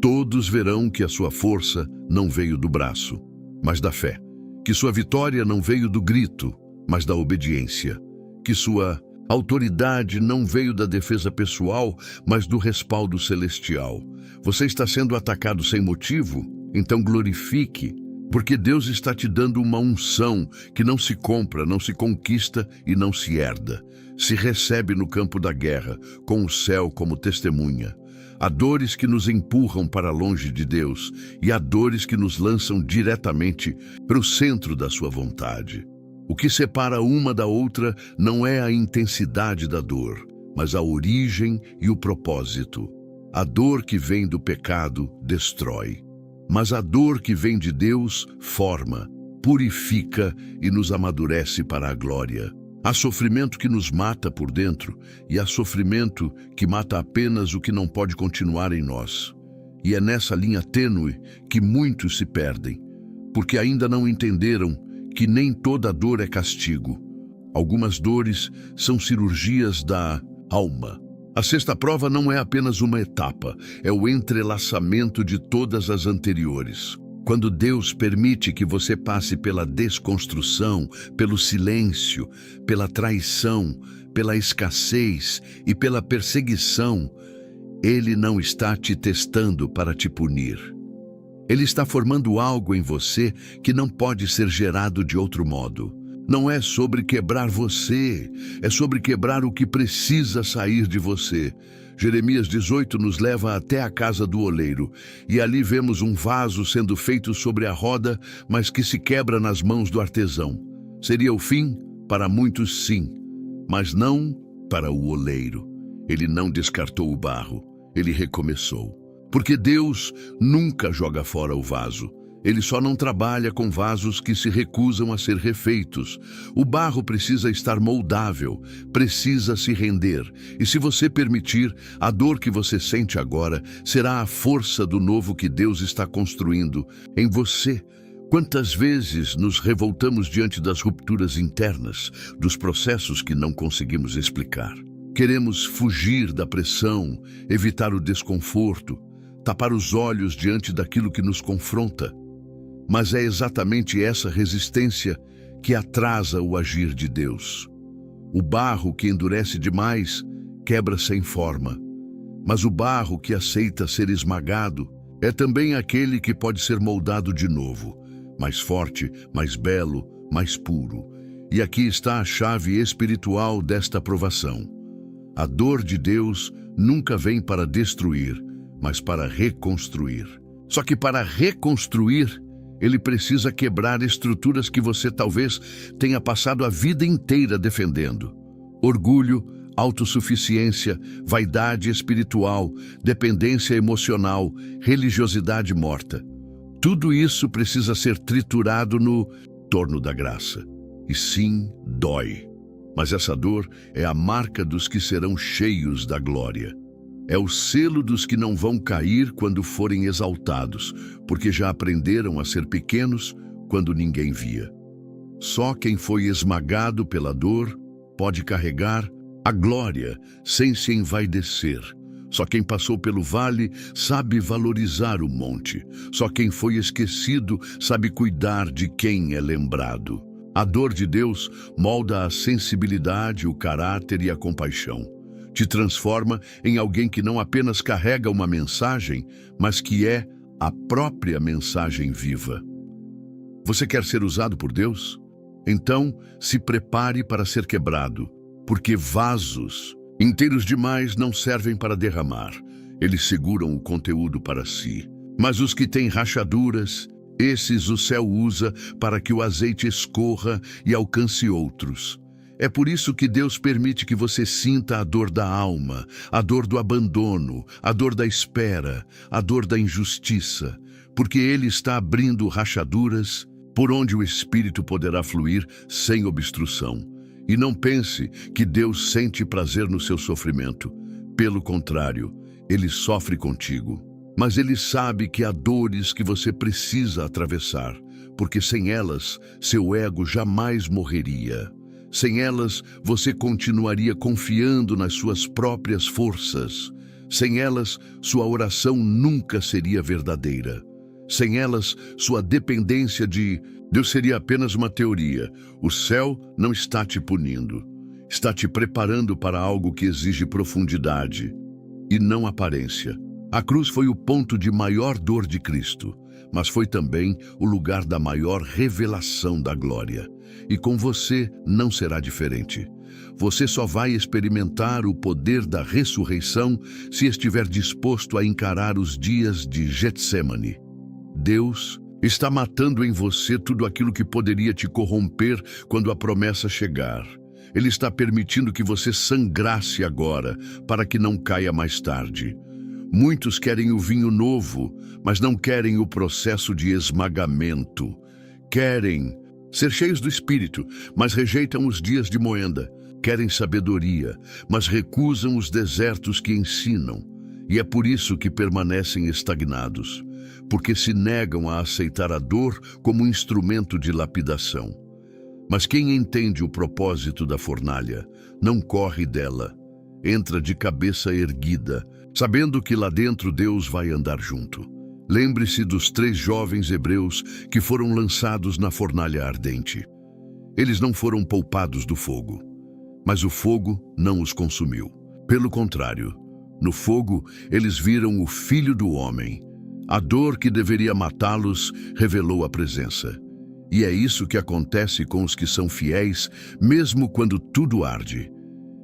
todos verão que a sua força não veio do braço, mas da fé. Que sua vitória não veio do grito, mas da obediência. Que sua autoridade não veio da defesa pessoal, mas do respaldo celestial. Você está sendo atacado sem motivo? Então glorifique, porque Deus está te dando uma unção que não se compra, não se conquista e não se herda. Se recebe no campo da guerra, com o céu como testemunha. Há dores que nos empurram para longe de Deus e há dores que nos lançam diretamente para o centro da sua vontade. O que separa uma da outra não é a intensidade da dor, mas a origem e o propósito. A dor que vem do pecado destrói, mas a dor que vem de Deus forma, purifica e nos amadurece para a glória. Há sofrimento que nos mata por dentro e há sofrimento que mata apenas o que não pode continuar em nós. E é nessa linha tênue que muitos se perdem, porque ainda não entenderam que nem toda dor é castigo. Algumas dores são cirurgias da alma. A sexta prova não é apenas uma etapa, é o entrelaçamento de todas as anteriores. Quando Deus permite que você passe pela desconstrução, pelo silêncio, pela traição, pela escassez e pela perseguição, Ele não está te testando para te punir. Ele está formando algo em você que não pode ser gerado de outro modo. Não é sobre quebrar você, é sobre quebrar o que precisa sair de você. Jeremias 18 nos leva até a casa do oleiro, e ali vemos um vaso sendo feito sobre a roda, mas que se quebra nas mãos do artesão. Seria o fim? Para muitos, sim, mas não para o oleiro. Ele não descartou o barro, ele recomeçou. Porque Deus nunca joga fora o vaso. Ele só não trabalha com vasos que se recusam a ser refeitos. O barro precisa estar moldável, precisa se render. E se você permitir, a dor que você sente agora será a força do novo que Deus está construindo em você. Quantas vezes nos revoltamos diante das rupturas internas, dos processos que não conseguimos explicar? Queremos fugir da pressão, evitar o desconforto, tapar os olhos diante daquilo que nos confronta. Mas é exatamente essa resistência que atrasa o agir de Deus. O barro que endurece demais quebra sem forma, mas o barro que aceita ser esmagado é também aquele que pode ser moldado de novo, mais forte, mais belo, mais puro. E aqui está a chave espiritual desta provação. A dor de Deus nunca vem para destruir, mas para reconstruir. Só que para reconstruir, Ele precisa quebrar estruturas que você talvez tenha passado a vida inteira defendendo. Orgulho, autossuficiência, vaidade espiritual, dependência emocional, religiosidade morta. Tudo isso precisa ser triturado no torno da graça. E sim, dói. Mas essa dor é a marca dos que serão cheios da glória. É o selo dos que não vão cair quando forem exaltados, porque já aprenderam a ser pequenos quando ninguém via. Só quem foi esmagado pela dor pode carregar a glória sem se envaidecer. Só quem passou pelo vale sabe valorizar o monte. Só quem foi esquecido sabe cuidar de quem é lembrado. A dor de Deus molda a sensibilidade, o caráter e a compaixão. Te transforma em alguém que não apenas carrega uma mensagem, mas que é a própria mensagem viva. Você quer ser usado por Deus? Então, se prepare para ser quebrado, porque vasos inteiros demais não servem para derramar. Eles seguram o conteúdo para si. Mas os que têm rachaduras, esses o céu usa para que o azeite escorra e alcance outros. É por isso que Deus permite que você sinta a dor da alma, a dor do abandono, a dor da espera, a dor da injustiça, porque Ele está abrindo rachaduras por onde o Espírito poderá fluir sem obstrução. E não pense que Deus sente prazer no seu sofrimento. Pelo contrário, Ele sofre contigo. Mas Ele sabe que há dores que você precisa atravessar, porque sem elas, seu ego jamais morreria. Sem elas, você continuaria confiando nas suas próprias forças. Sem elas, sua oração nunca seria verdadeira. Sem elas, sua dependência de Deus seria apenas uma teoria. O céu não está te punindo. Está te preparando para algo que exige profundidade e não aparência. A cruz foi o ponto de maior dor de Cristo, mas foi também o lugar da maior revelação da glória. E com você não será diferente. Você só vai experimentar o poder da ressurreição se estiver disposto a encarar os dias de Getsemane. Deus está matando em você tudo aquilo que poderia te corromper quando a promessa chegar. Ele está permitindo que você sangrasse agora, para que não caia mais tarde. Muitos querem o vinho novo, mas não querem o processo de esmagamento. Querem ser cheios do Espírito, mas rejeitam os dias de moenda. Querem sabedoria, mas recusam os desertos que ensinam. E é por isso que permanecem estagnados, porque se negam a aceitar a dor como um instrumento de lapidação. Mas quem entende o propósito da fornalha, não corre dela. Entra de cabeça erguida, sabendo que lá dentro Deus vai andar junto. Lembre-se dos 3 jovens hebreus que foram lançados na fornalha ardente. Eles não foram poupados do fogo, mas o fogo não os consumiu. Pelo contrário, no fogo eles viram o Filho do Homem. A dor que deveria matá-los revelou a presença. E é isso que acontece com os que são fiéis, mesmo quando tudo arde.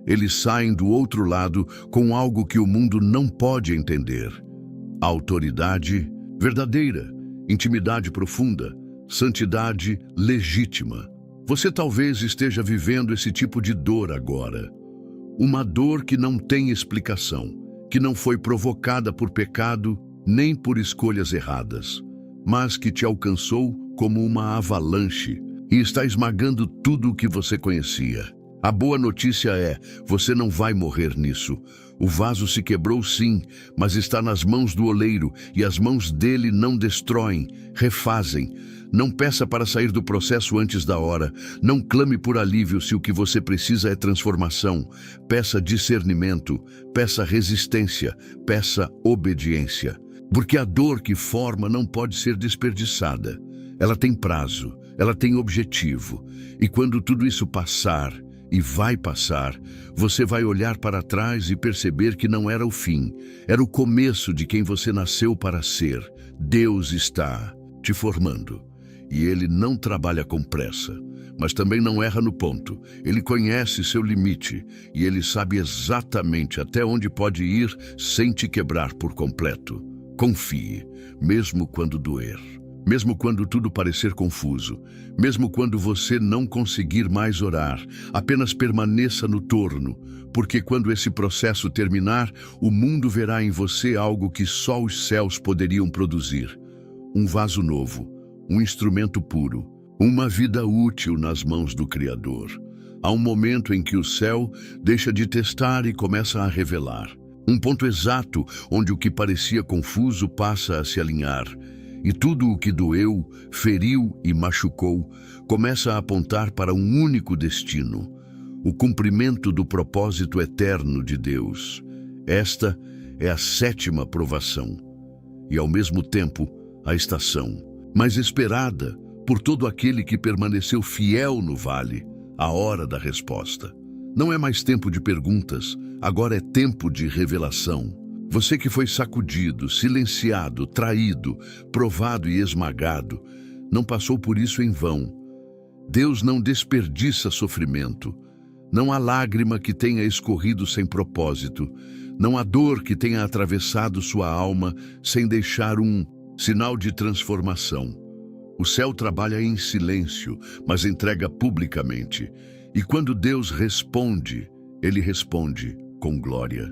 Eles saem do outro lado com algo que o mundo não pode entender. A autoridade verdadeira, intimidade profunda, santidade legítima. Você talvez esteja vivendo esse tipo de dor agora. Uma dor que não tem explicação, que não foi provocada por pecado nem por escolhas erradas, mas que te alcançou como uma avalanche e está esmagando tudo o que você conhecia. A boa notícia é, você não vai morrer nisso. O vaso se quebrou sim, mas está nas mãos do oleiro e as mãos dele não destroem, refazem. Não peça para sair do processo antes da hora. Não clame por alívio se o que você precisa é transformação. Peça discernimento, peça resistência, peça obediência. Porque a dor que forma não pode ser desperdiçada. Ela tem prazo, ela tem objetivo. E quando tudo isso passar, e vai passar, você vai olhar para trás e perceber que não era o fim, era o começo de quem você nasceu para ser. Deus está te formando. E Ele não trabalha com pressa, mas também não erra no ponto. Ele conhece seu limite e Ele sabe exatamente até onde pode ir sem te quebrar por completo. Confie, mesmo quando doer. Mesmo quando tudo parecer confuso, mesmo quando você não conseguir mais orar, apenas permaneça no torno, porque quando esse processo terminar, o mundo verá em você algo que só os céus poderiam produzir. Um vaso novo, um instrumento puro, uma vida útil nas mãos do Criador. Há um momento em que o céu deixa de testar e começa a revelar. Um ponto exato onde o que parecia confuso passa a se alinhar. E tudo o que doeu, feriu e machucou começa a apontar para um único destino, o cumprimento do propósito eterno de Deus. Esta é a 7ª provação e, ao mesmo tempo, a estação mais esperada por todo aquele que permaneceu fiel no vale, a hora da resposta. Não é mais tempo de perguntas, agora é tempo de revelação. Você que foi sacudido, silenciado, traído, provado e esmagado, não passou por isso em vão. Deus não desperdiça sofrimento. Não há lágrima que tenha escorrido sem propósito. Não há dor que tenha atravessado sua alma sem deixar um sinal de transformação. O céu trabalha em silêncio, mas entrega publicamente. E quando Deus responde, Ele responde com glória.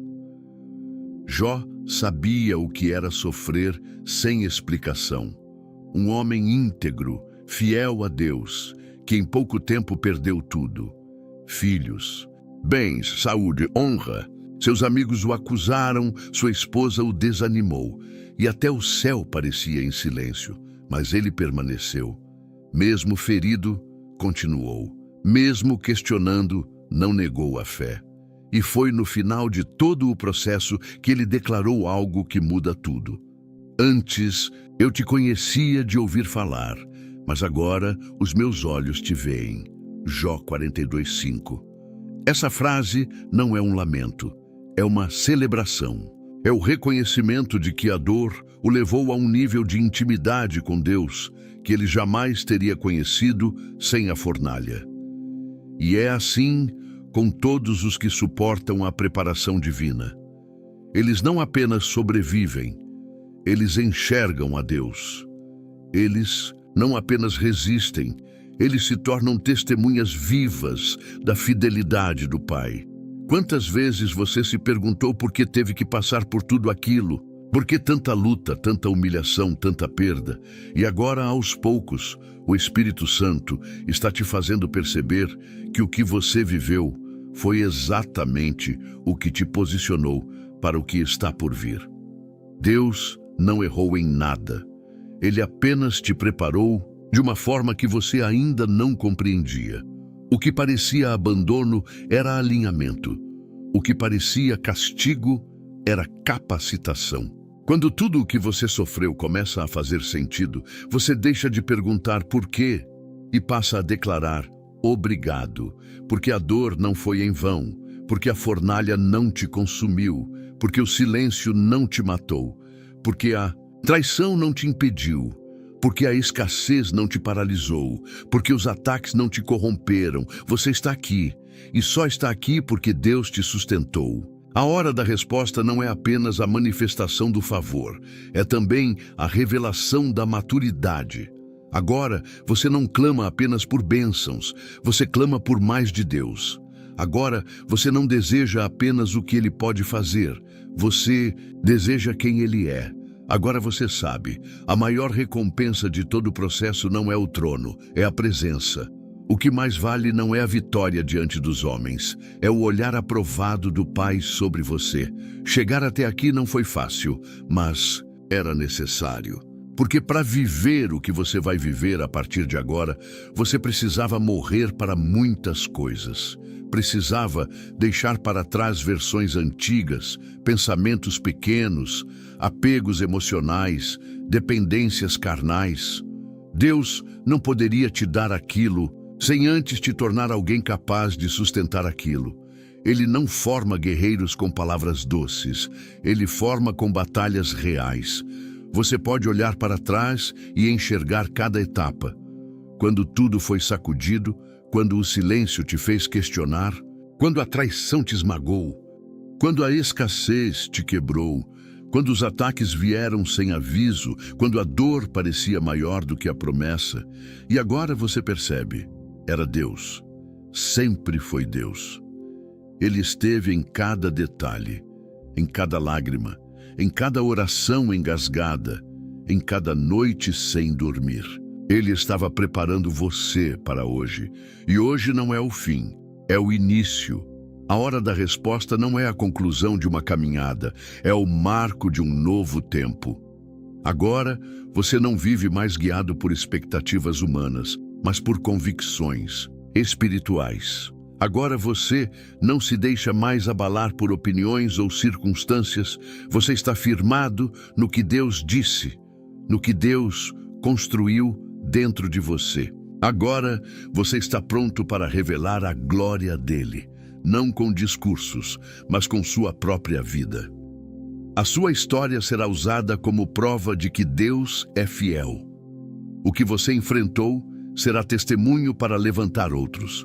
Jó sabia o que era sofrer sem explicação. Um homem íntegro, fiel a Deus, que em pouco tempo perdeu tudo. Filhos, bens, saúde, honra. Seus amigos o acusaram, sua esposa o desanimou, e até o céu parecia em silêncio, mas ele permaneceu. Mesmo ferido, continuou. Mesmo questionando, não negou a fé. E foi no final de todo o processo que ele declarou algo que muda tudo. Antes, eu te conhecia de ouvir falar, mas agora os meus olhos te veem. Jó 42:5. Essa frase não é um lamento, é uma celebração. É o reconhecimento de que a dor o levou a um nível de intimidade com Deus que ele jamais teria conhecido sem a fornalha. E é assim com todos os que suportam a preparação divina. Eles não apenas sobrevivem, eles enxergam a Deus. Eles não apenas resistem, eles se tornam testemunhas vivas da fidelidade do Pai. Quantas vezes você se perguntou por que teve que passar por tudo aquilo? Por que tanta luta, tanta humilhação, tanta perda? E agora, aos poucos, o Espírito Santo está te fazendo perceber que o que você viveu foi exatamente o que te posicionou para o que está por vir. Deus não errou em nada. Ele apenas te preparou de uma forma que você ainda não compreendia. O que parecia abandono era alinhamento. O que parecia castigo era capacitação. Quando tudo o que você sofreu começa a fazer sentido, você deixa de perguntar por quê e passa a declarar obrigado, porque a dor não foi em vão, porque a fornalha não te consumiu, porque o silêncio não te matou, porque a traição não te impediu, porque a escassez não te paralisou, porque os ataques não te corromperam. Você está aqui, e só está aqui porque Deus te sustentou. A hora da resposta não é apenas a manifestação do favor, é também a revelação da maturidade. Agora, você não clama apenas por bênçãos, você clama por mais de Deus. Agora, você não deseja apenas o que Ele pode fazer, você deseja quem Ele é. Agora você sabe, a maior recompensa de todo o processo não é o trono, é a presença. O que mais vale não é a vitória diante dos homens, é o olhar aprovado do Pai sobre você. Chegar até aqui não foi fácil, mas era necessário. Porque para viver o que você vai viver a partir de agora, você precisava morrer para muitas coisas. Precisava deixar para trás versões antigas, pensamentos pequenos, apegos emocionais, dependências carnais. Deus não poderia te dar aquilo sem antes te tornar alguém capaz de sustentar aquilo. Ele não forma guerreiros com palavras doces, ele forma com batalhas reais. Você pode olhar para trás e enxergar cada etapa. Quando tudo foi sacudido, quando o silêncio te fez questionar, quando a traição te esmagou, quando a escassez te quebrou, quando os ataques vieram sem aviso, quando a dor parecia maior do que a promessa. E agora você percebe, era Deus, sempre foi Deus. Ele esteve em cada detalhe, em cada lágrima, em cada oração engasgada, em cada noite sem dormir. Ele estava preparando você para hoje. E hoje não é o fim, é o início. A hora da resposta não é a conclusão de uma caminhada, é o marco de um novo tempo. Agora, você não vive mais guiado por expectativas humanas, mas por convicções espirituais. Agora você não se deixa mais abalar por opiniões ou circunstâncias, você está firmado no que Deus disse, no que Deus construiu dentro de você. Agora você está pronto para revelar a glória dele, não com discursos, mas com sua própria vida. A sua história será usada como prova de que Deus é fiel. O que você enfrentou será testemunho para levantar outros.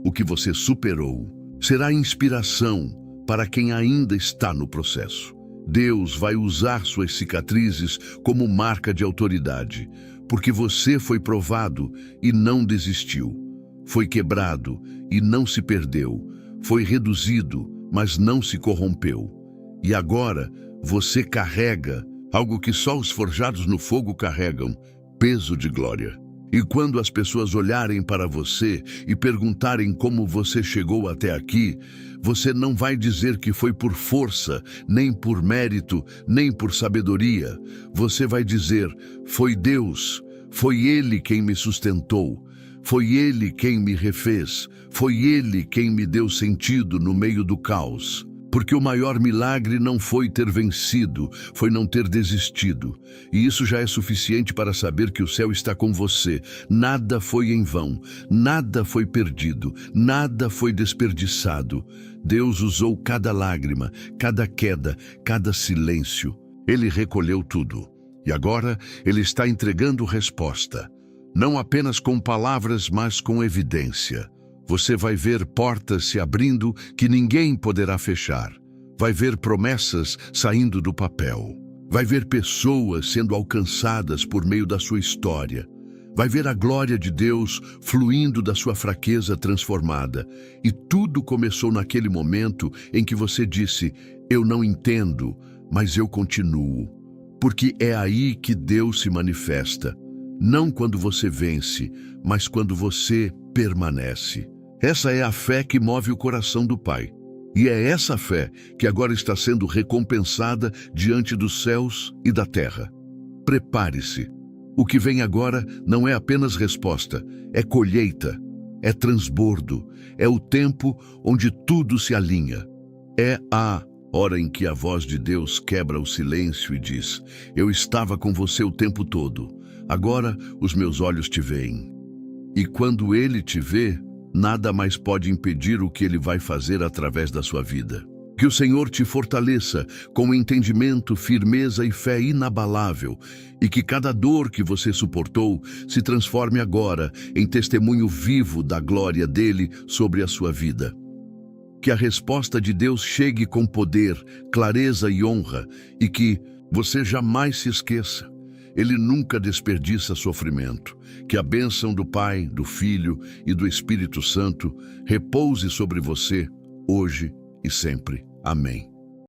O que você superou será inspiração para quem ainda está no processo. Deus vai usar suas cicatrizes como marca de autoridade, porque você foi provado e não desistiu. Foi quebrado e não se perdeu. Foi reduzido, mas não se corrompeu. E agora você carrega algo que só os forjados no fogo carregam, peso de glória. E quando as pessoas olharem para você e perguntarem como você chegou até aqui, você não vai dizer que foi por força, nem por mérito, nem por sabedoria. Você vai dizer, foi Deus, foi Ele quem me sustentou, foi Ele quem me refez, foi Ele quem me deu sentido no meio do caos. Porque o maior milagre não foi ter vencido, foi não ter desistido. E isso já é suficiente para saber que o céu está com você. Nada foi em vão, nada foi perdido, nada foi desperdiçado. Deus usou cada lágrima, cada queda, cada silêncio. Ele recolheu tudo. E agora Ele está entregando resposta. Não apenas com palavras, mas com evidência. Você vai ver portas se abrindo que ninguém poderá fechar. Vai ver promessas saindo do papel. Vai ver pessoas sendo alcançadas por meio da sua história. Vai ver a glória de Deus fluindo da sua fraqueza transformada. E tudo começou naquele momento em que você disse: eu não entendo, mas eu continuo. Porque é aí que Deus se manifesta. Não quando você vence, mas quando você permanece. Essa é a fé que move o coração do Pai. E é essa fé que agora está sendo recompensada diante dos céus e da terra. Prepare-se. O que vem agora não é apenas resposta, é colheita, é transbordo, é o tempo onde tudo se alinha. É a hora em que a voz de Deus quebra o silêncio e diz: eu estava com você o tempo todo, agora os meus olhos te veem. E quando Ele te vê, nada mais pode impedir o que Ele vai fazer através da sua vida. Que o Senhor te fortaleça com entendimento, firmeza e fé inabalável, e que cada dor que você suportou se transforme agora em testemunho vivo da glória dele sobre a sua vida. Que a resposta de Deus chegue com poder, clareza e honra, e que você jamais se esqueça: Ele nunca desperdiça sofrimento. Que a bênção do Pai, do Filho e do Espírito Santo repouse sobre você, hoje e sempre. Amém.